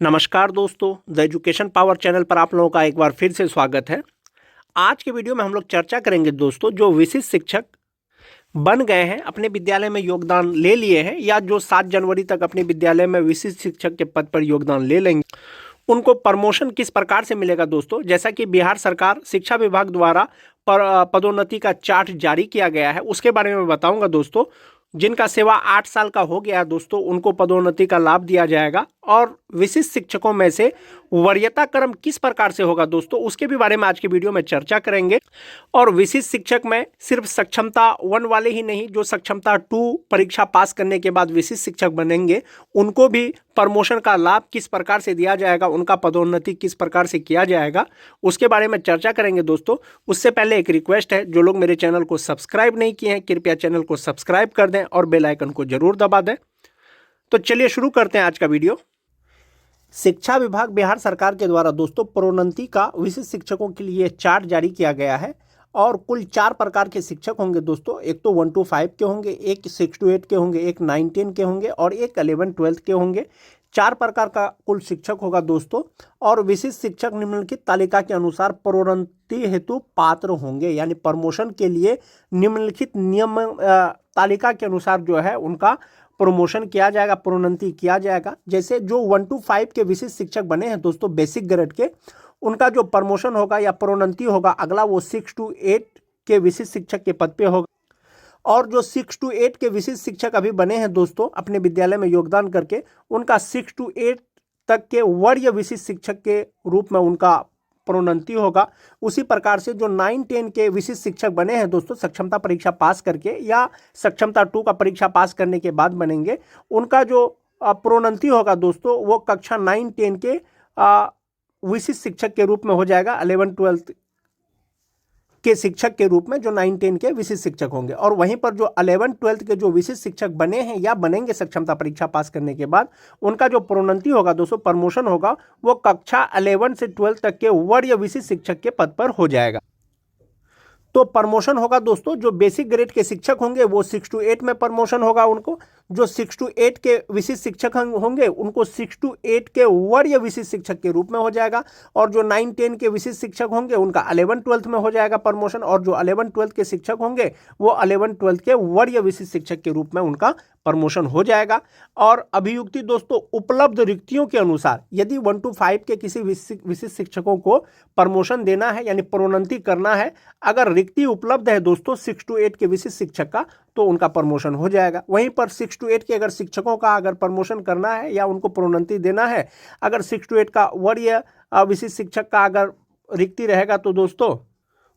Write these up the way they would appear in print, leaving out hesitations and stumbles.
नमस्कार दोस्तों, the education power channel पर आप लोगों का एक बार फिर से स्वागत है। आज के वीडियो में हम लोग चर्चा करेंगे दोस्तों, जो विशिष्ट शिक्षक बन गए हैं, अपने विद्यालय में योगदान ले लिए हैं या जो 7 जनवरी तक अपने विद्यालय में विशिष्ट शिक्षक के पद पर योगदान ले लेंगे, उनको प्रमोशन किस प्रकार से मिलेगा दोस्तों। जैसा कि बिहार सरकार शिक्षा विभाग द्वारा पदोन्नति का चार्ट जारी किया गया है, उसके बारे में बताऊंगा दोस्तों। जिनका सेवा 8 साल का हो गया दोस्तों, उनको पदोन्नति का लाभ दिया जाएगा। और विशिष्ट शिक्षकों में से वरीयता क्रम किस प्रकार से होगा दोस्तों, उसके भी बारे में आज की वीडियो में चर्चा करेंगे। और विशिष्ट शिक्षक में सिर्फ सक्षमता 1 वाले ही नहीं, जो सक्षमता 2 परीक्षा पास करने के बाद विशिष्ट शिक्षक बनेंगे, उनको भी प्रमोशन का लाभ किस प्रकार से दिया जाएगा, उनका पदोन्नति किस प्रकार से किया जाएगा, उसके बारे में चर्चा करेंगे दोस्तों। उससे पहले एक रिक्वेस्ट है, जो लोग मेरे चैनल को सब्सक्राइब नहीं किए हैं, कृपया चैनल को सब्सक्राइब कर दें और बेल आइकन को जरूर दबा दें। तो चलिए शुरू करते हैं आज का वीडियो। शिक्षा विभाग बिहार सरकार के द्वारा दोस्तों प्रोन्नति का विशिष्ट शिक्षकों के लिए चार्ट जारी किया गया है। और कुल 4 प्रकार के शिक्षक होंगे दोस्तों। एक तो 1 to 5 के होंगे, एक 6 to 8 के होंगे, एक 9 10 के होंगे और एक 11 12 के होंगे। 4 प्रकार का कुल शिक्षक होगा दोस्तों। और विशिष्ट शिक्षक निम्नलिखित तालिका के अनुसार प्रोन्नति हेतु पात्र होंगे, यानी प्रमोशन के लिए निम्नलिखित नियम तालिका के अनुसार जो है उनका प्रमोशन किया जाएगा, प्रोन्नति किया जाएगा। जैसे जो 1 to 5 के विशिष्ट शिक्षक बने हैं दोस्तों बेसिक ग्रेड के, उनका जो प्रमोशन होगा या प्रोन्नति होगा अगला, वो 6 to 8 के विशिष्ट शिक्षक के पद पे होगा। और जो 6 to 8 के विशिष्ट शिक्षक अभी बने हैं दोस्तों अपने विद्यालय में योगदान करके, उनका 6 to 8 तक के वरीय विशिष्ट शिक्षक के रूप में उनका प्रोन्नति होगा। उसी प्रकार से जो 9 10 के विशिष्ट शिक्षक बने हैं दोस्तों सक्षमता परीक्षा पास करके या सक्षमता 2 का परीक्षा पास करने के बाद बनेंगे, उनका जो प्रोन्नति होगा दोस्तों वो कक्षा 9 10 के विशिष्ट शिक्षक के रूप में हो जाएगा, 11 12 के शिक्षक के रूप में जो 9 10 के विशिष्ट शिक्षक होंगे। और वहीं पर जो 11 12 के जो विशिष्ट शिक्षक बने हैं या बनेंगे सक्षमता परीक्षा पास करने के बाद, उनका जो प्रोन्नति होगा दोस्तों, प्रमोशन होगा, वो कक्षा 11 से 12 तक के वरीय विशिष्ट शिक्षक के पद पर हो जाएगा। तो प्रमोशन होगा दोस्तों, जो बेसिक ग्रेड के शिक्षक होंगे वो 6 to 8 में प्रमोशन होगा उनको। जो 6 to 8 के विशिष्ट शिक्षक होंगे उनको 6 to 8 के वरीय विशिष्ट शिक्षक के रूप में हो जाएगा। और जो 9 10 के विशिष्ट शिक्षक होंगे उनका 11 12 में हो जाएगा प्रमोशन। और जो 11 12 के शिक्षक होंगे वो 11 12 के वरीय विशिष्ट शिक्षक के रूप में उनका प्रमोशन हो जाएगा। और अभियुक्ति दोस्तों उपलब्ध रिक्तियों के अनुसार, यदि 1 to 5 के किसी विशिष्ट शिक्षकों को प्रमोशन देना है यानी प्रोन्नति करना है, अगर रिक्ति उपलब्ध है दोस्तों 6 to 8 के विशिष्ट शिक्षक का, तो उनका प्रमोशन हो जाएगा। वहीं पर 6 to 8 के अगर शिक्षकों का अगर प्रमोशन करना है या उनको प्रोन्नति देना है, अगर 6 to 8 का वरीय विशिष्ट शिक्षक का अगर रिक्ति रहेगा तो दोस्तों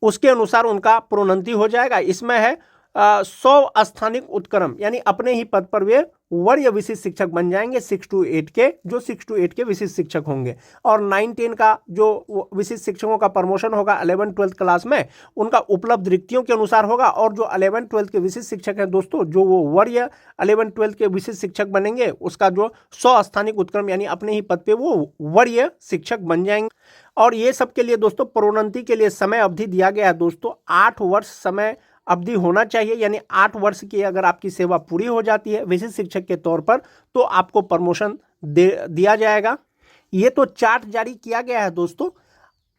उसके अनुसार उनका प्रोन्नति हो जाएगा। इसमें है 100 स्थानिक उत्क्रम, यानी अपने ही पद पर वे वरीय विशिष्ट शिक्षक बन जाएंगे 6 to 8 के, जो 6 to 8 के विशिष्ट शिक्षक होंगे। और 9 10 का जो विशिष्ट शिक्षकों का प्रमोशन होगा 11 12 क्लास में, उनका उपलब्ध रिक्तियों के अनुसार होगा। और जो 11 12 के विशिष्ट शिक्षक हैं दोस्तों, जो वो वरीय 11 12 के विशिष्ट शिक्षक बनेंगे, उसका जो 100 स्थानिक उत्क्रम यानी अपने ही पद पे वो वरीय शिक्षक बन जाएंगे। और ये सब के लिए दोस्तों प्रोन्नति के लिए समय अवधि दिया गया है दोस्तों, 8 वर्ष समय अवधि होना चाहिए। यानी 8 वर्ष की अगर आपकी सेवा पूरी हो जाती है विशिष्ट शिक्षक के तौर पर, तो आपको प्रमोशन दिया जाएगा। ये तो चार्ट जारी किया गया है दोस्तों।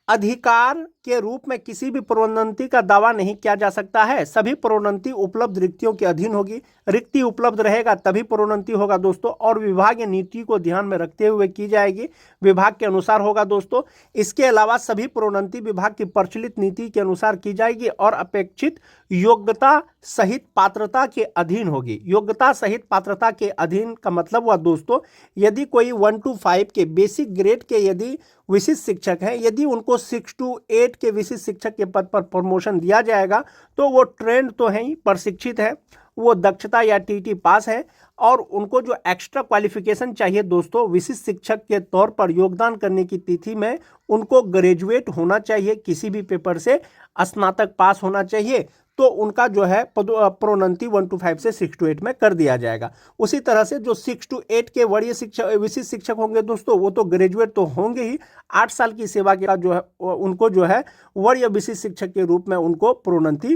अधिकार के रूप में किसी भी प्रोन्नति का दावा नहीं किया जा सकता है। सभी प्रोन्नति उपलब्ध रिक्तियों के अधीन होगी। रिक्ति उपलब्ध रहेगा तभी प्रोन्नति होगा दोस्तों। और विभागीय नीति को ध्यान में रखते हुए की जाएगी, विभाग के अनुसार होगा दोस्तों। इसके अलावा सभी प्रोन्नति विभाग की प्रचलित नीति के अनुसार की जाएगी और अपेक्षित योग्यता सहित पात्रता के अधीन होगी। योग्यता सहित पात्रता के अधीन का मतलब हुआ दोस्तों, यदि कोई 1 to 5 के बेसिक ग्रेड के यदि विशिष्ट शिक्षक हैं, यदि उनको 6 to 8 के विशिष्ट शिक्षक के पद पर प्रमोशन दिया जाएगा, तो वो ट्रेंड तो है ही, प्रशिक्षित है, वो दक्षता या टीटी पास है। और उनको जो एक्स्ट्रा क्वालिफिकेशन चाहिए दोस्तों विशिष्ट शिक्षक के तौर पर योगदान करने की तिथि में, उनको ग्रेजुएट होना चाहिए, किसी भी पेपर से स्नातक पास होना चाहिए, तो उनका जो है प्रोन्नति 1 to 5 से 6 to 8 में कर दिया जाएगा। उसी तरह से जो 6 to 8 के वरीय शिक्षक विशिष्ट शिक्षक होंगे दोस्तों, वो तो ग्रेजुएट तो होंगे ही, 8 साल की सेवा के बाद जो है उनको जो है वरीय विशिष्ट शिक्षक के रूप में उनको प्रोन्नति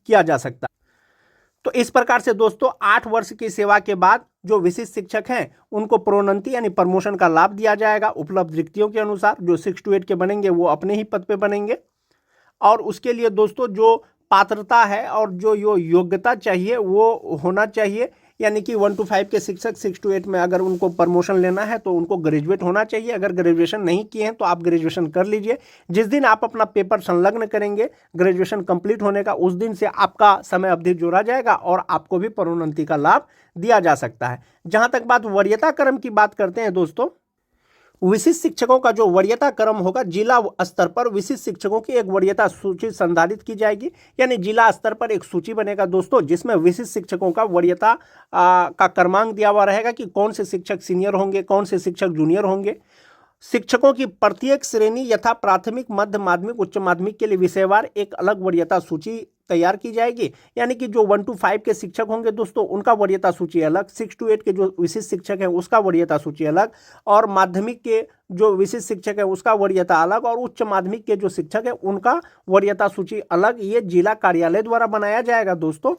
किया जा सकता है। तो इस प्रकार से दोस्तों 8 वर्ष की सेवा के बाद जो विशिष्ट शिक्षक हैं उनको प्रोन्नति यानी प्रमोशन का लाभ दिया जाएगा उपलब्ध रिक्तियों के अनुसार। जो 6 to 8 के बनेंगे वो अपने ही पद पे बनेंगे और उसके लिए दोस्तों जो पात्रता है और जो योग्यता चाहिए वो होना चाहिए। यानी कि 1 to 5 के शिक्षक 6 to 8 में अगर उनको प्रमोशन लेना है तो उनको ग्रेजुएट होना चाहिए। अगर ग्रेजुएशन नहीं किए हैं तो आप ग्रेजुएशन कर लीजिए। जिस दिन आप अपना पेपर संलग्न करेंगे ग्रेजुएशन कंप्लीट होने का, उस दिन से आपका समय अवधि जोड़ा जाएगा और आपको भी प्रोन्नति का लाभ दिया जा सकता है। जहां तक बात वरीयता क्रम की बात करते हैं दोस्तों, विशिष्ट शिक्षकों का जो वरीयता क्रम होगा, जिला स्तर पर विशिष्ट शिक्षकों की एक वरीयता सूची संधारित की जाएगी। यानी जिला स्तर पर एक सूची बनेगा दोस्तों जिसमें विशिष्ट शिक्षकों का वरीयता का क्रमांक दिया हुआ रहेगा कि कौन से शिक्षक सीनियर होंगे, कौन से शिक्षक जूनियर होंगे। शिक्षकों की प्रत्येक श्रेणी यथा प्राथमिक, मध्य माध्यमिक, उच्च माध्यमिक के लिए विषयवार एक अलग वरीयता सूची तैयार की जाएगी। यानी कि जो 1 to 5 के शिक्षक होंगे दोस्तों उनका वरीयता सूची अलग, 6 to 8 के जो विशिष्ट शिक्षक हैं उसका वरीयता सूची अलग, और माध्यमिक के जो विशिष्ट शिक्षक है उसका वरीयता अलग, और उच्च माध्यमिक के जो शिक्षक है उनका वरीयता सूची अलग। ये जिला कार्यालय द्वारा बनाया जाएगा दोस्तों।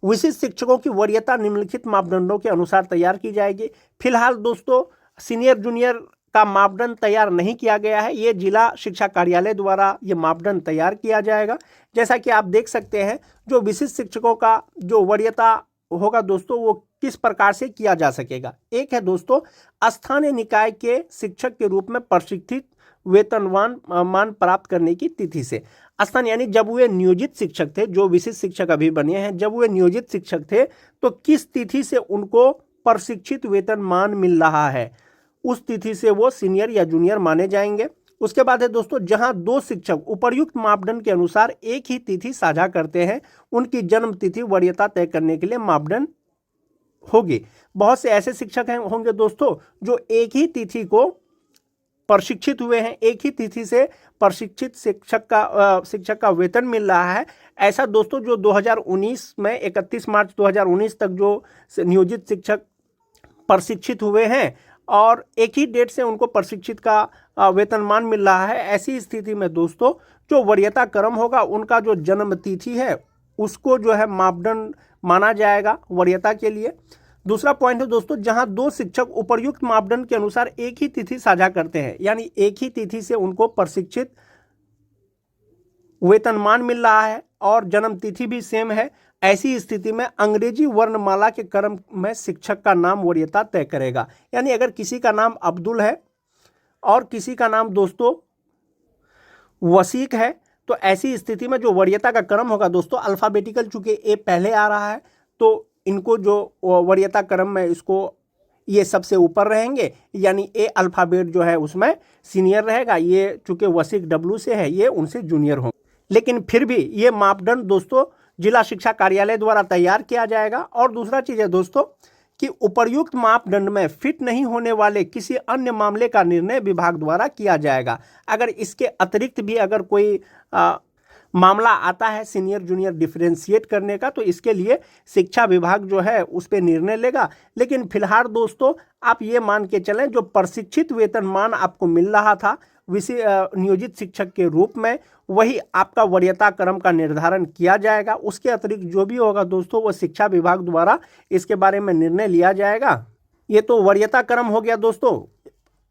विशिष्ट शिक्षकों की वरीयता निम्नलिखित मापदंडों के अनुसार तैयार की जाएगी। फिलहाल दोस्तों सीनियर जूनियर का मापदंड तैयार नहीं किया गया है, ये जिला शिक्षा कार्यालय द्वारा ये मापदंड तैयार किया जाएगा। जैसा कि आप देख सकते हैं जो विशिष्ट शिक्षकों का जो वरीयता होगा दोस्तों वो किस प्रकार से किया जा सकेगा। एक है दोस्तों स्थानीय निकाय के शिक्षक के रूप में प्रशिक्षित वेतनवान मान प्राप्त करने की तिथि से। स्थान यानी जब वे नियोजित शिक्षक थे, जो विशिष्ट शिक्षक अभी बने हैं, जब वे नियोजित शिक्षक थे तो किस तिथि से उनको प्रशिक्षित वेतनमान मिल रहा है, उस तिथि से वो सीनियर या जूनियर माने जाएंगे। उसके बाद है दोस्तों जहां 2 शिक्षक उपर्युक्त मापदंड के अनुसार एक ही तिथि साझा करते हैं उनकी जन्म तिथि वरीयता तय करने के लिए मापदंड होगी। बहुत से ऐसे शिक्षक होंगे दोस्तों जो एक ही तिथि को प्रशिक्षित हुए हैं, एक ही तिथि से प्रशिक्षित शिक्षक का वेतन मिल रहा है। ऐसा दोस्तों जो 2019 में 31 मार्च 2019 तक जो नियोजित शिक्षक प्रशिक्षित हुए हैं और एक ही डेट से उनको प्रशिक्षित का वेतनमान मिल रहा है, ऐसी स्थिति में दोस्तों जो वरीयता क्रम होगा उनका जो जन्म तिथि है उसको जो है मापदंड माना जाएगा वरीयता के लिए। दूसरा पॉइंट है दोस्तों जहां 2 शिक्षक उपर्युक्त मापदंड के अनुसार एक ही तिथि साझा करते हैं, यानी एक ही तिथि से उनको प्रशिक्षित वेतनमान मिल रहा है और जन्म तिथि भी सेम है, ऐसी स्थिति में अंग्रेजी वर्णमाला के क्रम में शिक्षक का नाम वरीयता तय करेगा। यानी अगर किसी का नाम अब्दुल है और किसी का नाम दोस्तों वसीक है तो ऐसी स्थिति में जो वरीयता का क्रम होगा दोस्तों अल्फ़ाबेटिकल, चूंकि ए पहले आ रहा है तो इनको जो वरीयता क्रम में इसको ये सबसे ऊपर रहेंगे, यानी ए अल्फ़ाबेट जो है उसमें सीनियर रहेगा, ये चूंकि वसीक डब्लू से है ये उनसे जूनियर होंगे। लेकिन फिर भी ये मापदंड दोस्तों जिला शिक्षा कार्यालय द्वारा तैयार किया जाएगा। और दूसरा चीज़ है दोस्तों कि उपर्युक्त मापदंड में फिट नहीं होने वाले किसी अन्य मामले का निर्णय विभाग द्वारा किया जाएगा। अगर इसके अतिरिक्त भी अगर कोई मामला आता है सीनियर जूनियर डिफरेंशिएट करने का तो इसके लिए शिक्षा विभाग जो है उस पर निर्णय लेगा। लेकिन फिलहाल दोस्तों आप ये मान के चलें जो प्रशिक्षित वेतनमान आपको मिल रहा था नियोजित शिक्षक के रूप में वही आपका वरीयता क्रम का निर्धारण किया जाएगा। उसके अतिरिक्त जो भी होगा दोस्तों वो शिक्षा विभाग द्वारा इसके बारे में निर्णय लिया जाएगा। ये तो वरीयता क्रम हो गया दोस्तों।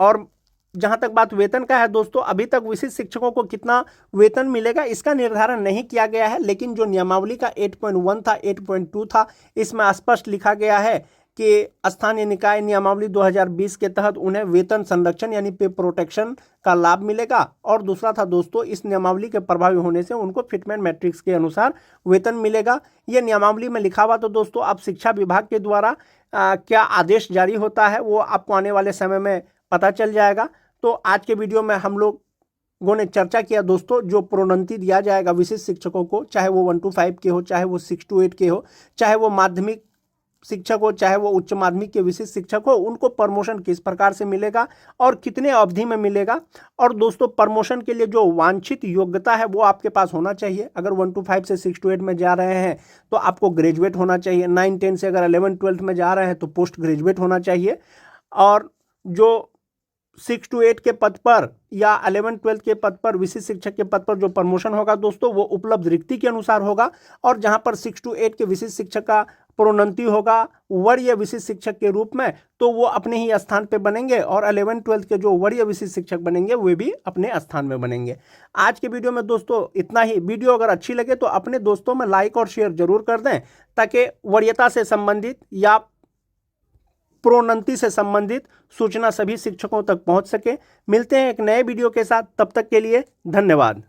और जहां तक बात वेतन का है दोस्तों, अभी तक विशिष्ट शिक्षकों को कितना वेतन मिलेगा इसका निर्धारण नहीं किया गया है, लेकिन जो नियमावली का 8.1 था 8.2 था इसमें स्पष्ट लिखा गया है कि स्थानीय निकाय नियमावली 2020 के तहत उन्हें वेतन संरक्षण यानी पे प्रोटेक्शन का लाभ मिलेगा। और दूसरा था दोस्तों इस नियमावली के प्रभावी होने से उनको फिटमेंट मैट्रिक्स के अनुसार वेतन मिलेगा। ये नियमावली में लिखा हुआ तो दोस्तों अब शिक्षा विभाग के द्वारा क्या आदेश जारी होता है वो आपको आने वाले समय में पता चल जाएगा। तो आज के वीडियो में हम लोगों ने चर्चा किया दोस्तों जो प्रोन्नति दिया जाएगा विशिष्ट शिक्षकों को, चाहे वो 1 to 5 के हो, चाहे वो 6 to 8 के हो, चाहे वो माध्यमिक शिक्षक हो, चाहे वो उच्च माध्यमिक के विशिष्ट शिक्षक हो, उनको प्रमोशन किस प्रकार से मिलेगा और कितने अवधि में मिलेगा। और दोस्तों प्रमोशन के लिए जो वांछित योग्यता है वो आपके पास होना चाहिए। अगर 1 to 5 से 6 to 8 में जा रहे हैं तो आपको ग्रेजुएट होना चाहिए। 9-10 से अगर 11-12 में जा रहे हैं तो पोस्ट ग्रेजुएट होना चाहिए। और जो 6 to 8 के पद पर या 11-12 के पद पर, विशिष्ट शिक्षक के पद पर जो प्रमोशन होगा दोस्तों वो उपलब्ध रिक्ति के अनुसार होगा। और जहां पर 6 to 8 के विशिष्ट शिक्षक का प्रोन्नति होगा वरीय विशिष्ट शिक्षक के रूप में, तो वो अपने ही स्थान पे बनेंगे, और 11-12 के जो वरीय विशिष्ट शिक्षक बनेंगे वे भी अपने स्थान में बनेंगे। आज के वीडियो में दोस्तों इतना ही। वीडियो अगर अच्छी लगे तो अपने दोस्तों में लाइक और शेयर जरूर कर दें, ताकि वरीयता से संबंधित या प्रोन्नति से संबंधित सूचना सभी शिक्षकों तक पहुंच सके। मिलते हैं एक नए वीडियो के साथ, तब तक के लिए धन्यवाद।